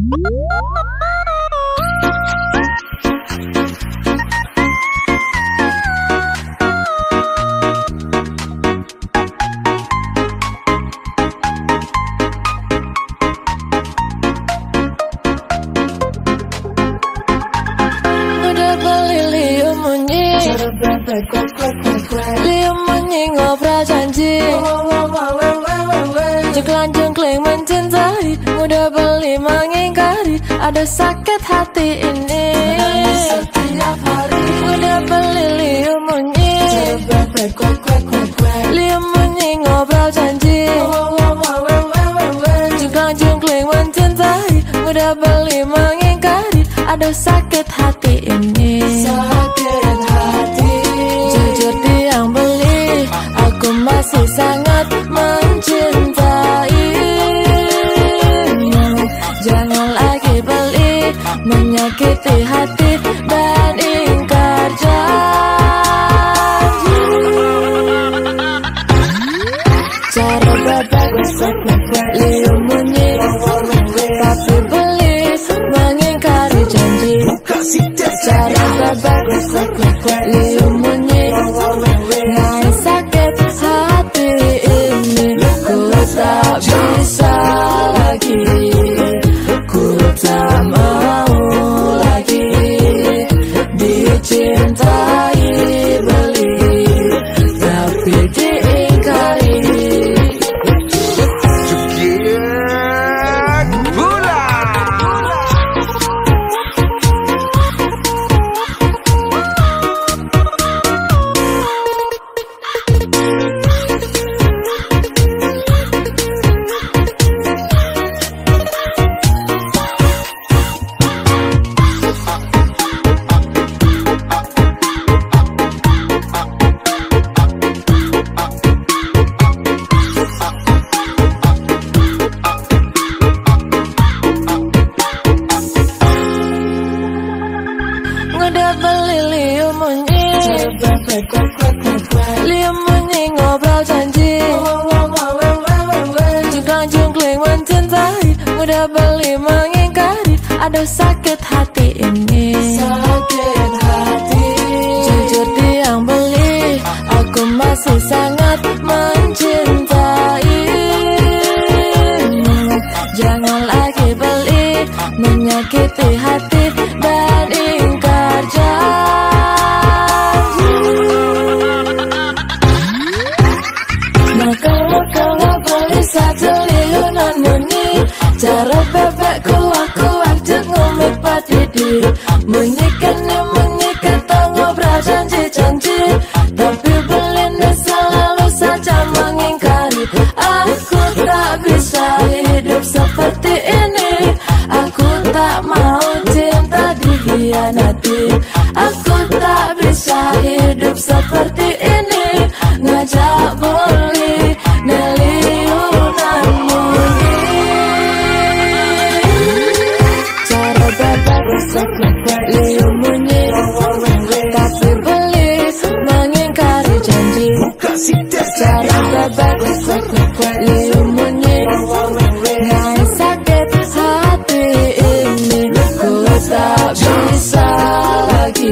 Liam menyi ngobrol janji, jengklang-jengkling mencintai, mudah beli mengingkari, ada sakit hati ini. Mudah beli Liam menyi, Liam menyi ngobrol janji, jengklang-jengkling mencintai, mudah beli mengingkari, ada sakit hati ini. Sakit hati, jujur dia yang beli, aku masih sangat mencintai. Jangan lagi beli, menyakiti hati dan ingkar janji. Cara berbagus Liam bunyi, tapi beli mengingkari janji. Cara berbagus Liam bunyi, ngai sakit hati ini. Ku tak bisa lagi, ku tak mau lagi dicintai beli, tapi diingkari. Udah beli Liam bunyi, Liam bunyi ngobrol janji, jengklang-jengkling mencintai, mudah beli mengingkari, ada sakit hati ini. sakit hati, Jujur dia yang beli, aku masih sangat mencintai. Jangan lagi beli, menyakiti hati dan ingkar janji. Maka nggak beli satu liunan bunyi, cara bebekku aku ajak ngomit patidi. Menyikan tak ngobrol janji-janji, tapi belinda selalu saja mengingkari. Aku tak bisa hidup seperti ini, aku tak mau cinta dikhianati. Aku tak bisa hidup seperti ini, ngajak beli neliunan bunyi. Cara berbagus Liam bunyi, tapi beli mengingkari janji. Cara berbagus Liam bunyi, ngai sakit hati ini. Ku tak bisa lagi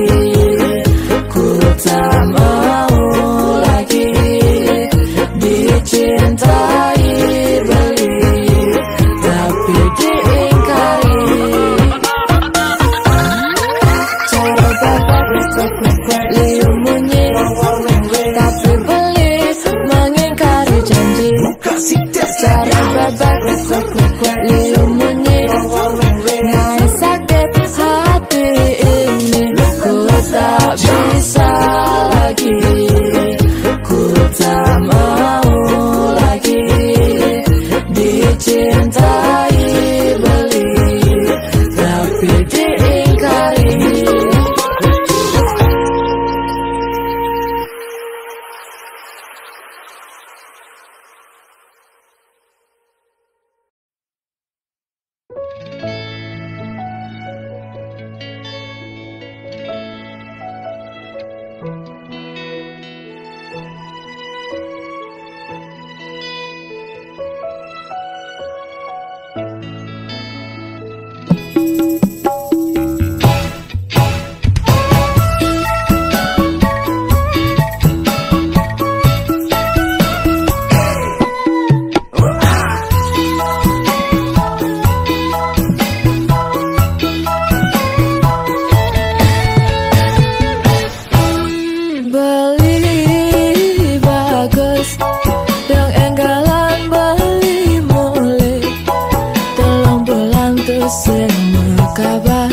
semua kabar.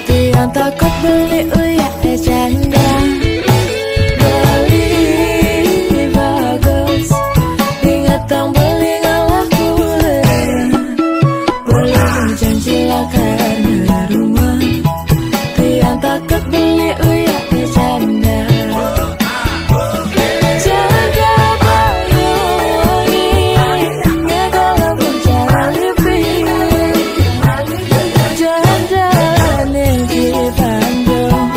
Tiang takut beli uyak janda. Beli bagus, ingat tang beli ngalah pula. Belum janji lakan rumah. Tiang takut beli uyak janda. Jaga bayu wangi, ngegala bicara lebih. Jalan-jalan di Bandung,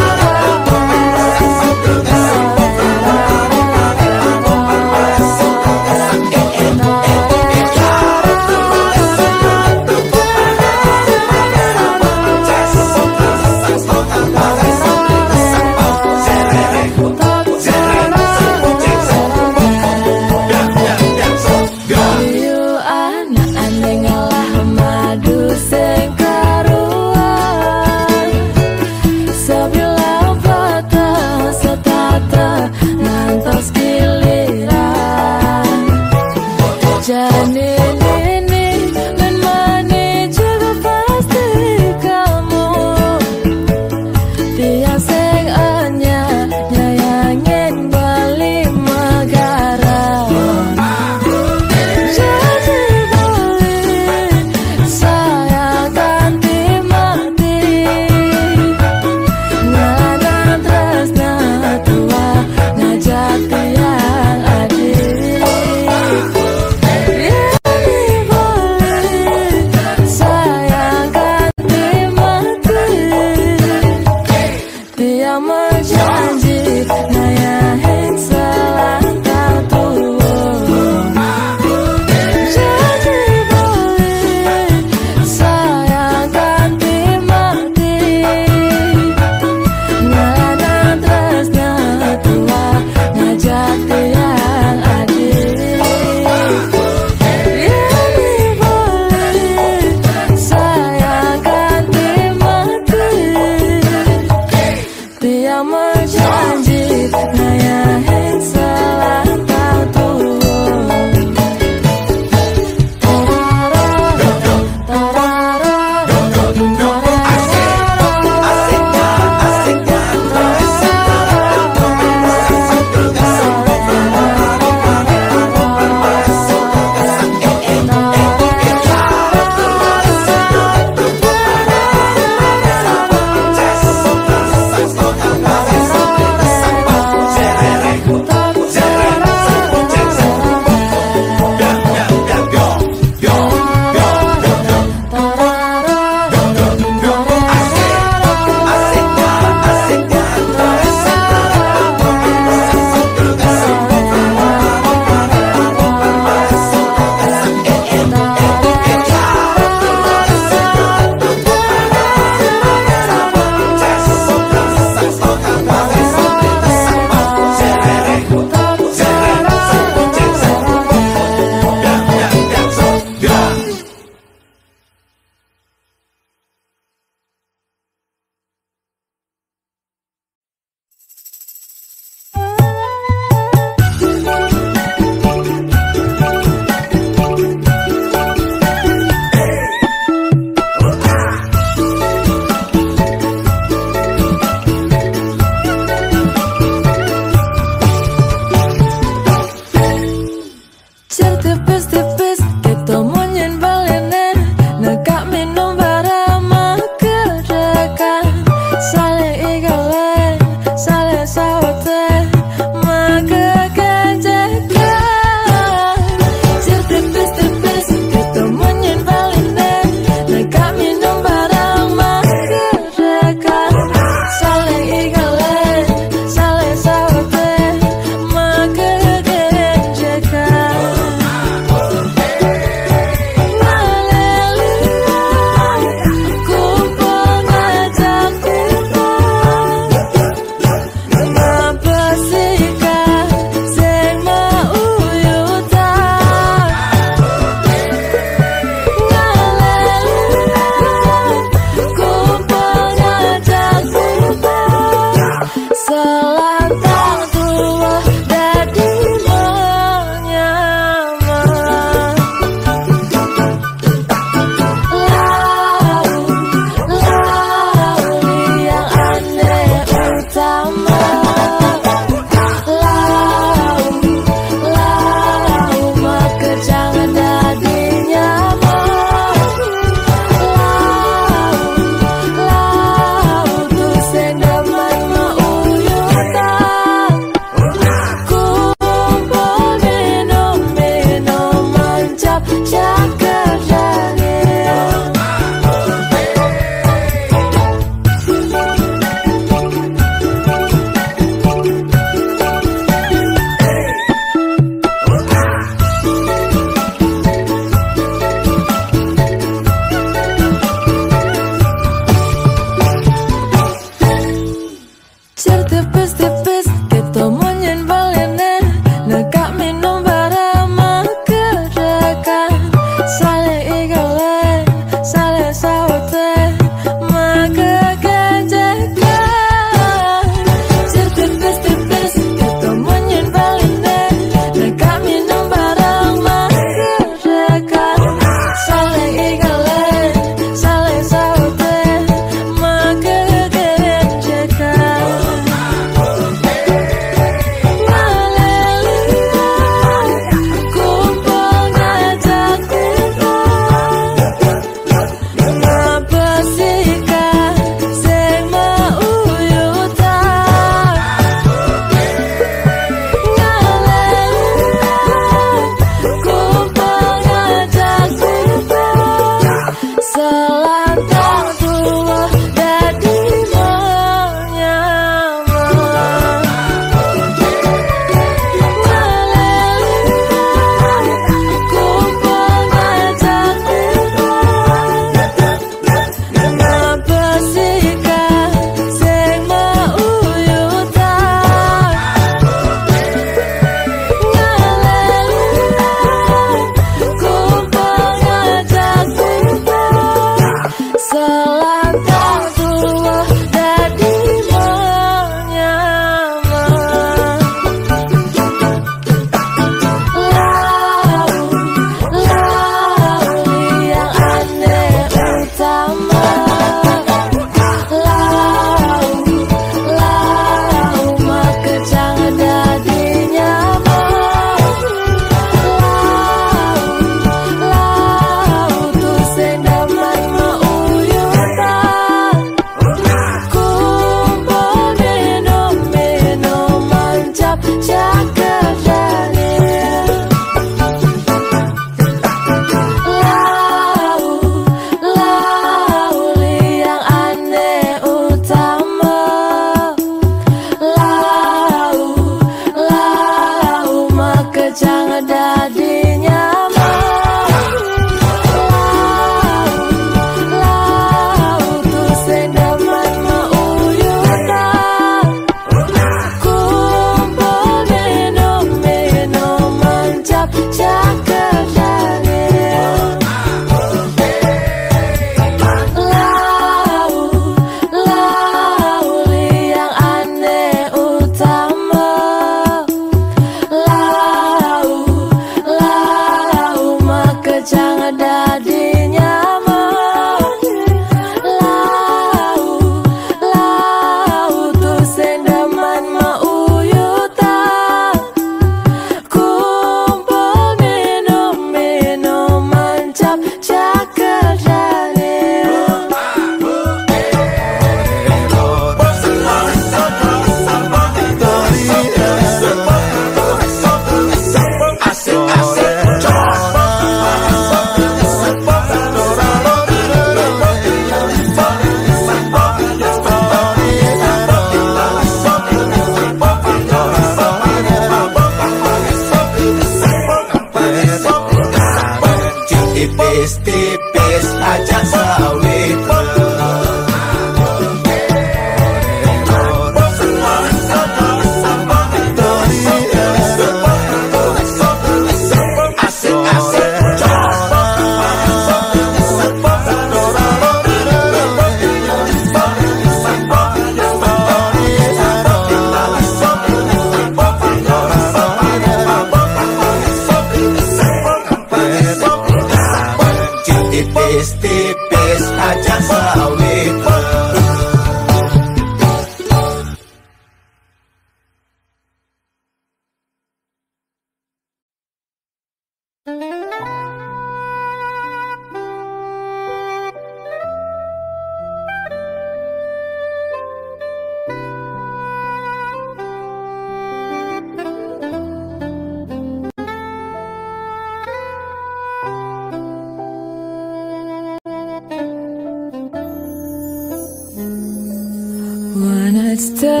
instead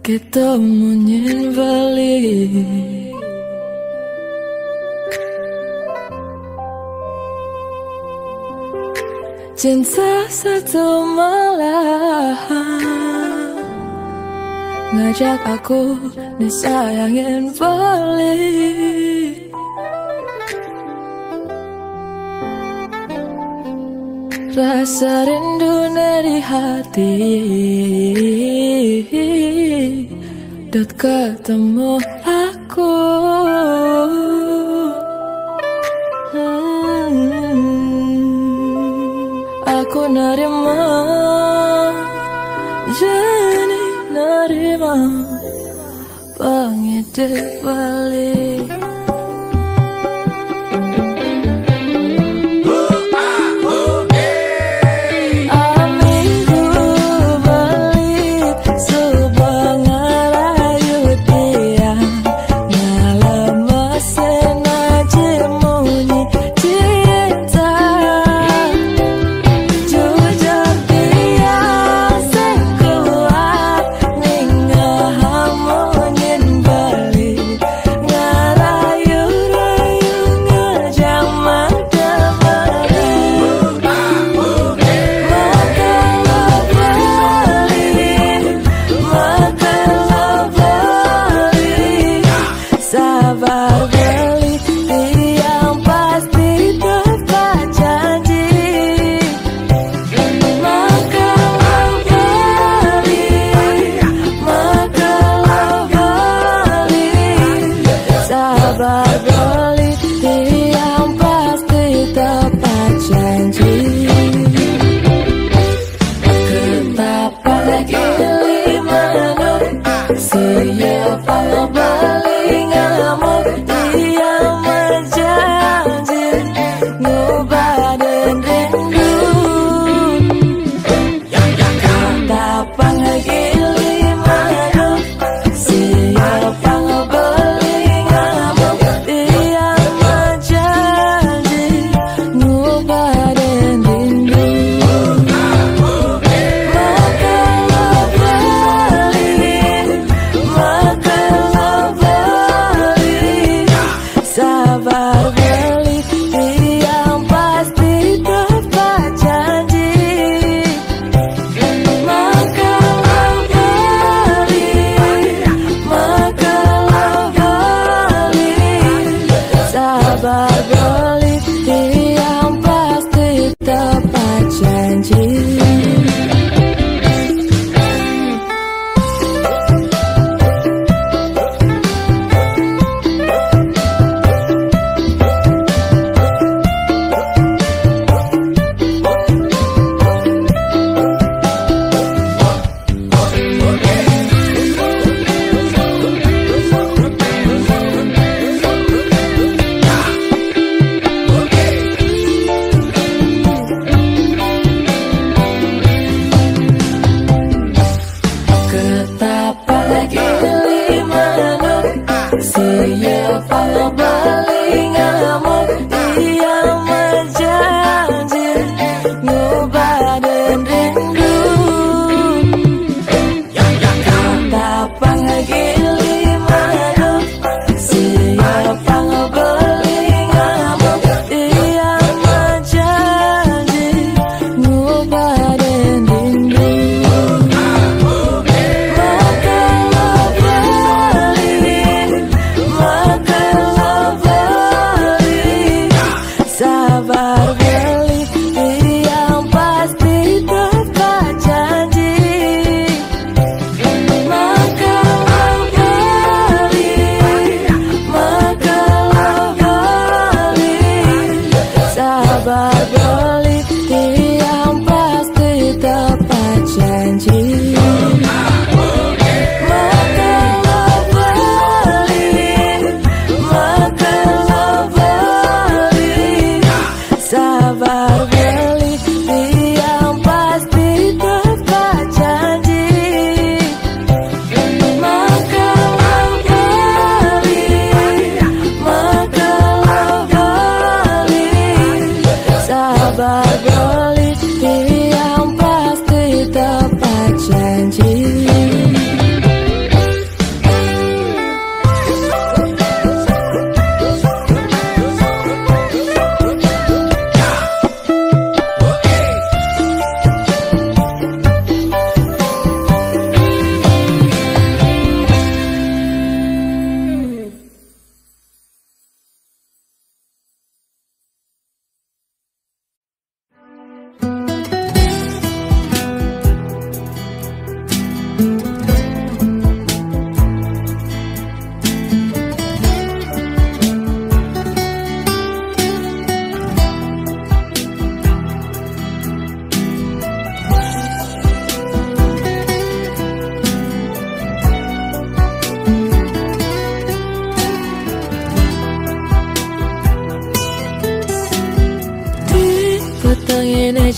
kita munyin balik. Cinta satu malam ngajak aku disayangin balik. Rasa rindu dari hati dot ketemu aku. Aku nerima, jadi nerima pengedip balik. Ngara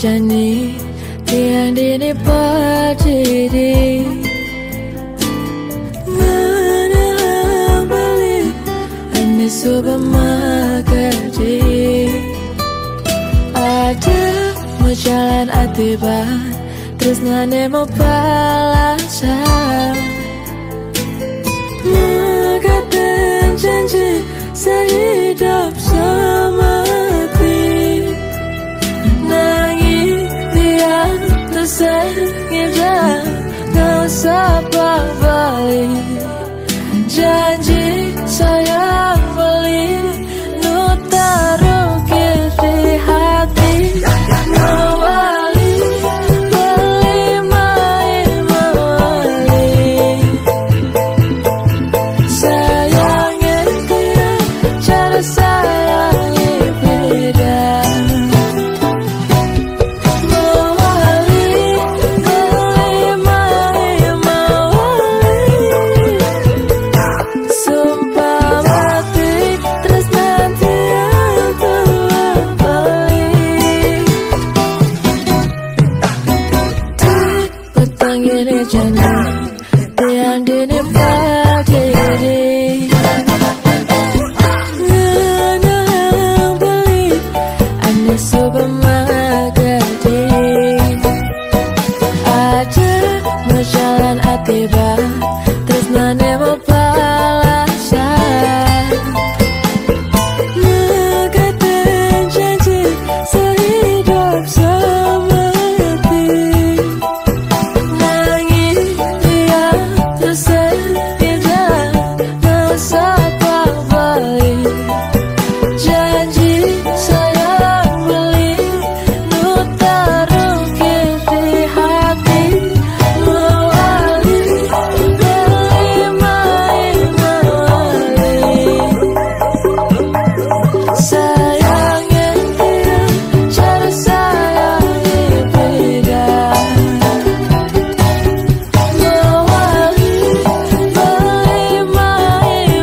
jani tiang dini padidi ngana bali ane supermarket ada mau jalan atiba terus ngane mau balasan mengatakan janji sehidup semati nangis dia tersengit gak sabar balik janji sayang beli nu taruh di hati mawali beli mawali sayangnya dia cara sayangi beda mawali beli mawali sumpah mati terus nanti aku balik di petang ini janji tiang dini padidi ngana beli ane supermarket aja mau jalan atiba terus nane mau balasan mengatakan janji sehidup semati nangis dia tersengit gak sabar balik janji sayang beli nu taruh di hati mawali beli mawali sayangnya dia cara sayangi beda mawali beli mawali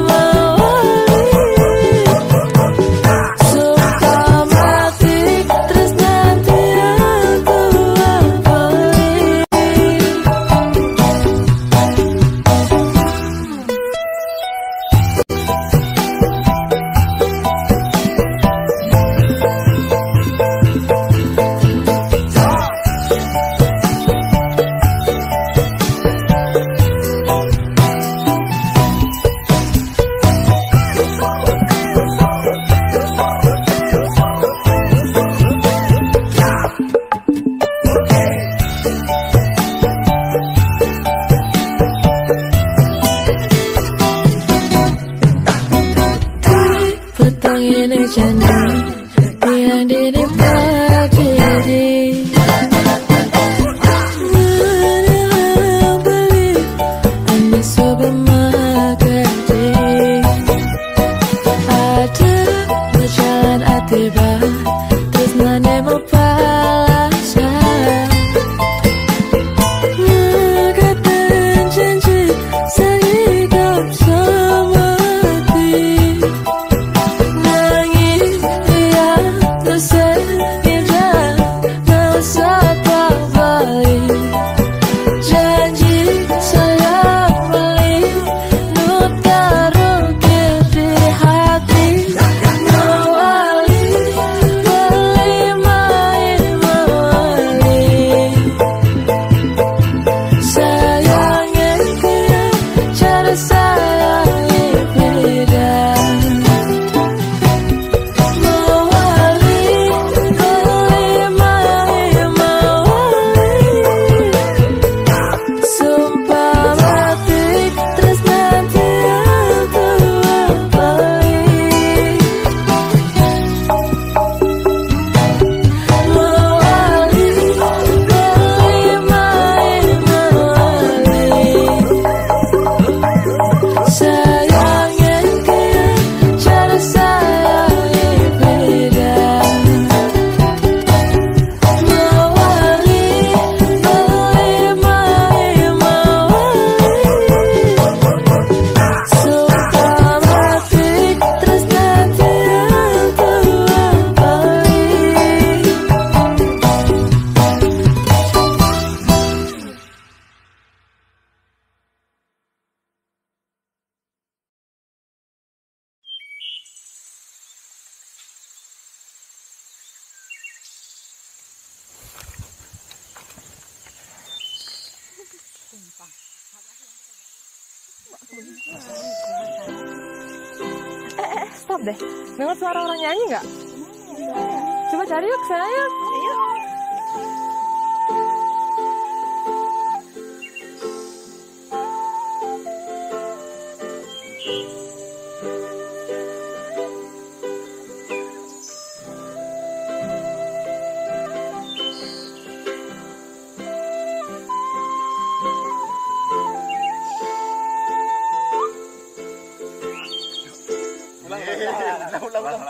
sumpah mati terus nanti aku balik petang ini janji tiang dini padidi Stop deh. Dengar suara orang nyanyi nggak? Coba cari yuk, saya yuk. Ayo.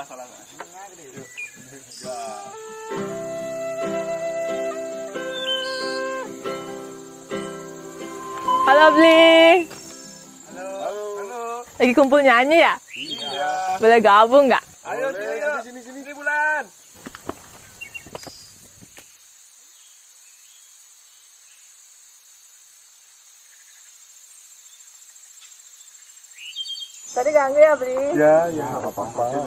Salah. Halo Bli. Halo. Lagi kumpul nyanyi ya? Iya. Boleh gabung nggak? Ayo sini Bulan. Tadi ganggu ya Bli? Ya nggak apa-apa.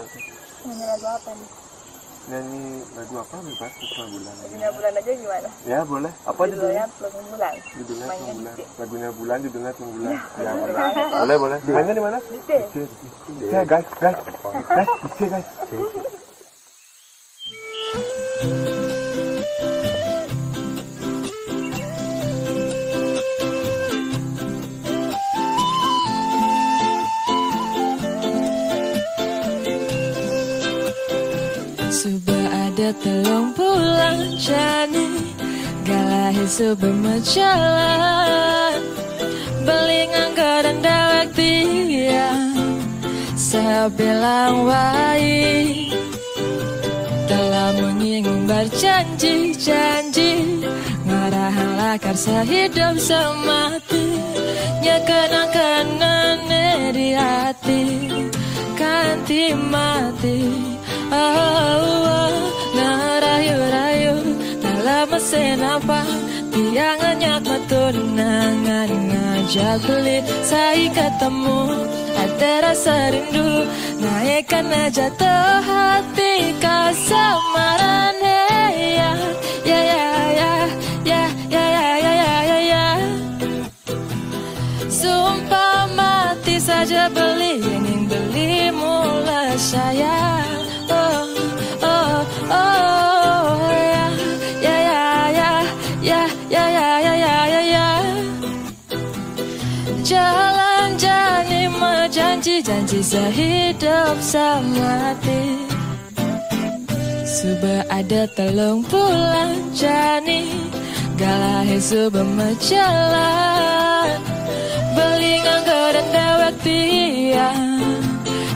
Nyanyi lagu apa nih? Nyanyi lagu apa bebas Puspa Bulan. Lagunya Bulan aja gimana? Ya boleh. Apa Judulnya judulnya? Pelung Bulan. Judulnya Mainnya Pelung Bulan. di C. Lagunya Bulan judulnya Pelung Bulan. Ya boleh. Mainnya di mana? Di C. Ya guys. Di C guys. Sudah ada telung bulan jani galahi sudah berjalan beli nganggo dan dawak dia saya bilang wai telah menyinggung berjanji-janji ngarahan lakar sehidup semati nyekenang-kenang di hati kanti mati. Ngerayu-rayu dalam mesin apa tiangannya ketunangan ngajak beli saya ketemu ada rasa rindu naikkan aja tuh hati kasamaran sumpah mati saja beli yang beli mulai saya. Jalan jani janji sehidup semati. Sudah ada telung bulan jani galahe sudah menjalan beli nganggo dan dawak tiang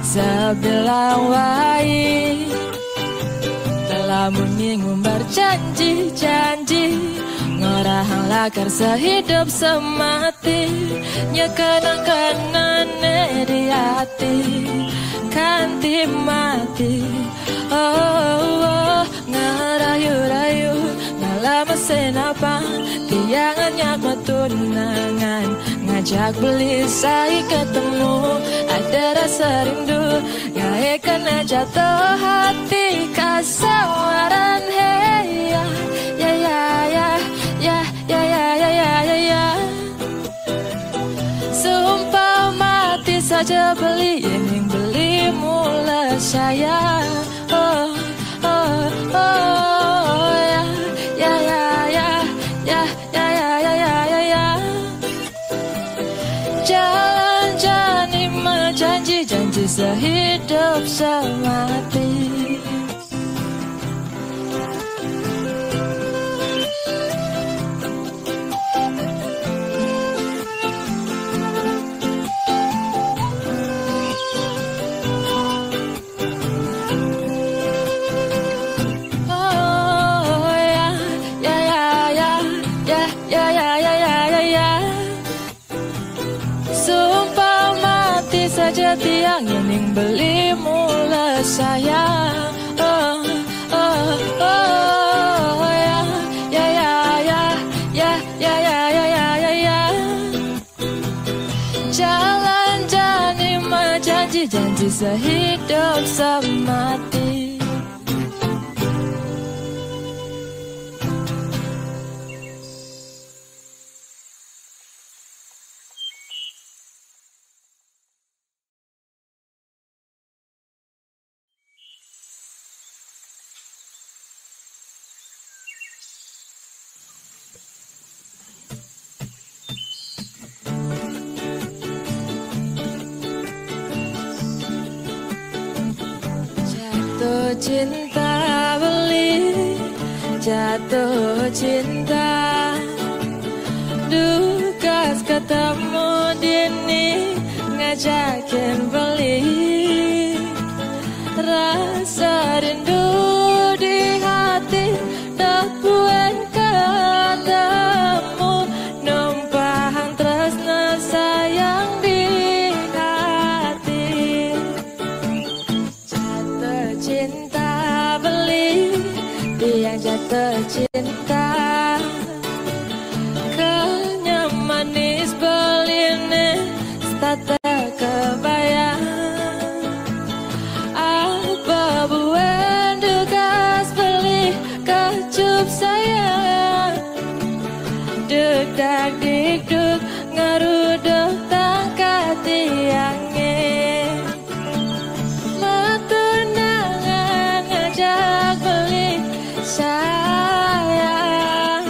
sebelah wai telah menyinggung berjanji-janji ngorahang lakar sehidup semati nyekenang-kenang di hati kanti mati ngerayu-rayu dalam mesin apa tiangannya ketunangan ngajak beli saya ketemu ada rasa rindu gaekan jatuh hati kasawaran sumpah mati saja beli yang beli mulai saya jalan jani janji sehidup semati. Saja tiang yang beli mulai saya jalan jani janji sehidup semati. cinta beli, jatuh cinta. Dukas ketemu dini, ngajakin beli. Rasa rindu di hati, tak buat ketemu. Numpahan tresna sayang di hati. Jatuh cinta beli, tiang jatuh cinta. Kenyam manis beline, tata kebayang. Apa buen dukas beli, kecup sayang. Deg dak dik duk, ngeruduk tangkat tiangnya. Matunangan ngajak beli sayang.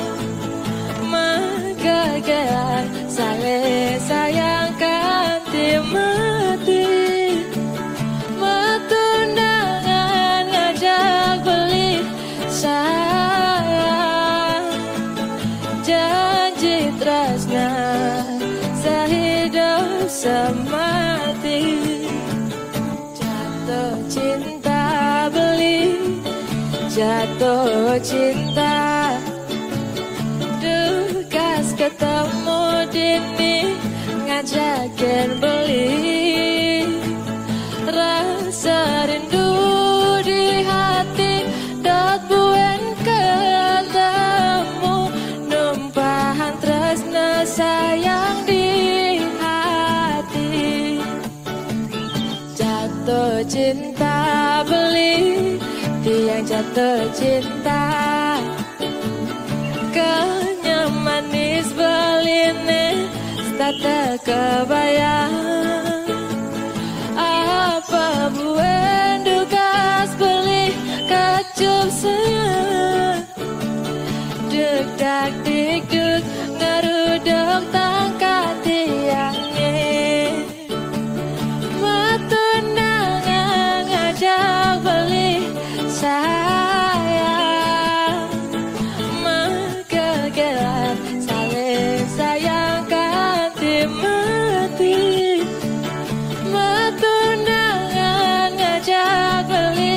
Magagelan saling sayang kanti mati. Matunangan ngajak beli sayang. Janji tresna sehidup semati. Jatuh cinta beli, jatuh cinta. Dukas ketemu dini, ngajakin beli. Rasa rindu di hati, dot buen ketemu. Numpahan tresna sayang di hati. Jatuh cinta beli, tiang jatuh cinta. Kenyam manis beline, tata kebayang. Apa buen dukas beli, kecup sayang. Deg dak dik duk, ngeruduk tangkat tiangnya. Matunangan ngajak beli sayang. Magagelan saling sayang kanti mati. Matunangan ngajak beli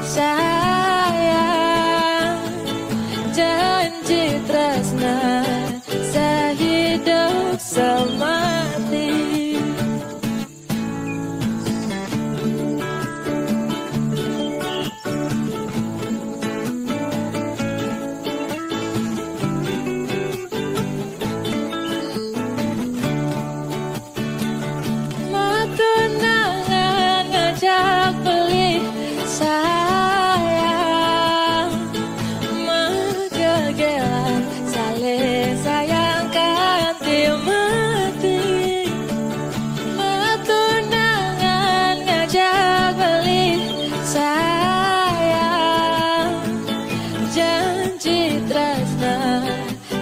sayang. Janji tresna sehidup semati. Matunangan ngajak beli sayang. Magagelan saling sayang kanti mati. Matunangan ngajak beli sayang. Janji tresna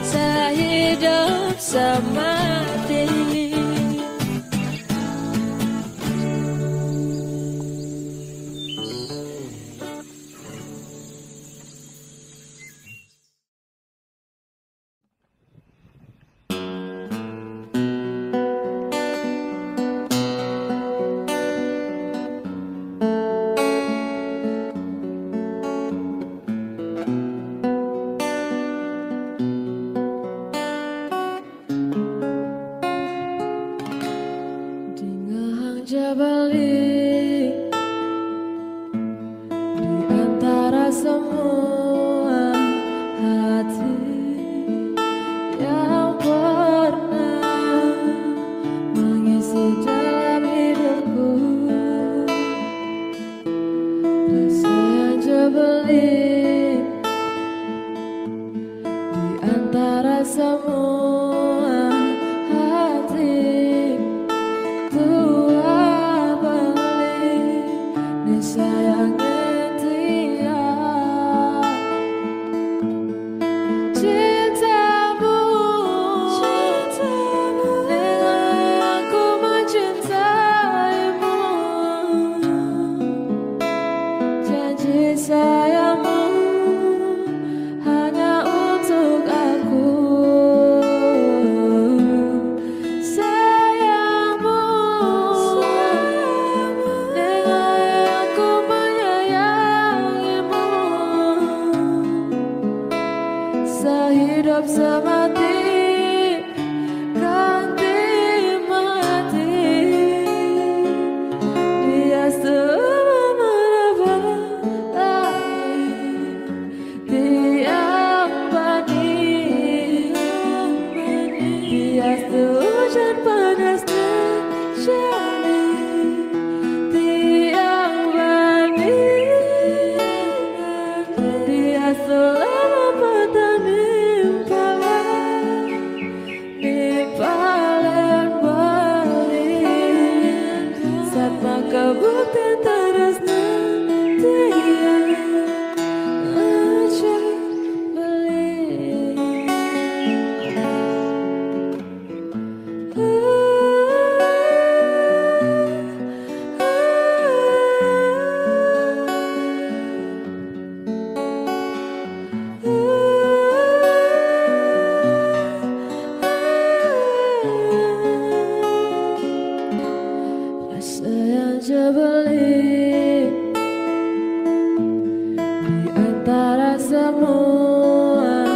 sehidup semati. Jabali di antara semua hati yang pernah mengisi dalam hidupku. Rasa yang jabali di antara semua hati. Sayang dia, cintamu, dengan aku mencintaimu. Janji sehidup semati ganti mati. Dia semua tiang bani, dia hujan panasnya jali. Tiang bani, dia selama petani nimpalan balik saat maka bukti terasnya dia aja beli. Rasa yang jebeli di antara semua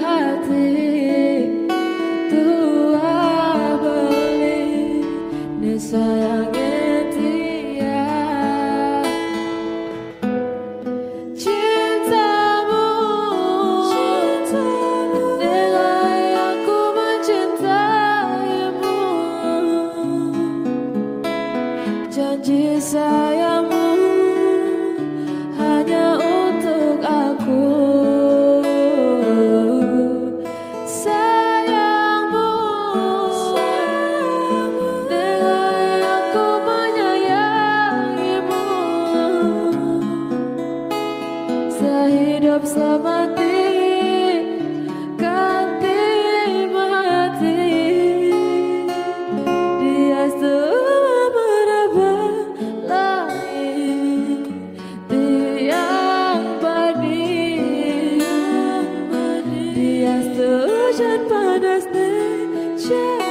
hati tua beli ni sayangnya dia cintamu nilai aku mencintaimu. Janji sayangmu hanya untuk aku. Sayangmu nilai aku menyayangimu. Sehidup semati ganti mati. Dia hujan panas nih.